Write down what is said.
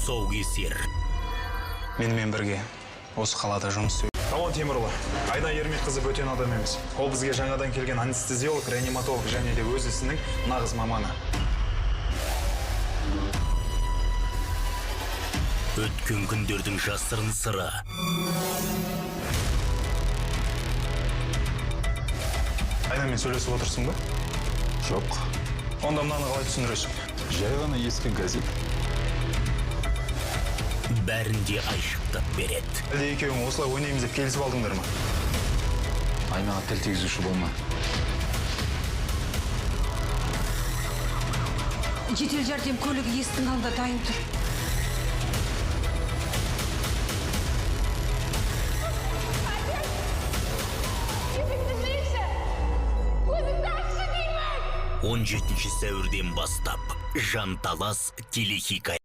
тұсаукесер. Менімен бірге осы қалада жұмыс істеу. Рауан Темірұлы, Айна Ермекқызы бөтен адам емес. Ол бізге жаңадан келген анестезиолог, реаниматолог және де өз ісінің нағыз маманы. Өткен күндердің жасырын сыры. Айнамен сөйлесіп отырсың ба? Жоқ. Онда мынаны қалай түсіндіресің? Жай ғана ескі газет. Бәрінде айшықтап береді. Әлде екеуің осылай ойнаймыз деп келісіп алдыңдар ма? Айнаға тіл тигізуші болма. Жедел жәрдем көлігі есіктің алдында дайын тұр. Көзіңді ашшы деймін! 17 сәуірден бастап Жанталас телехикая.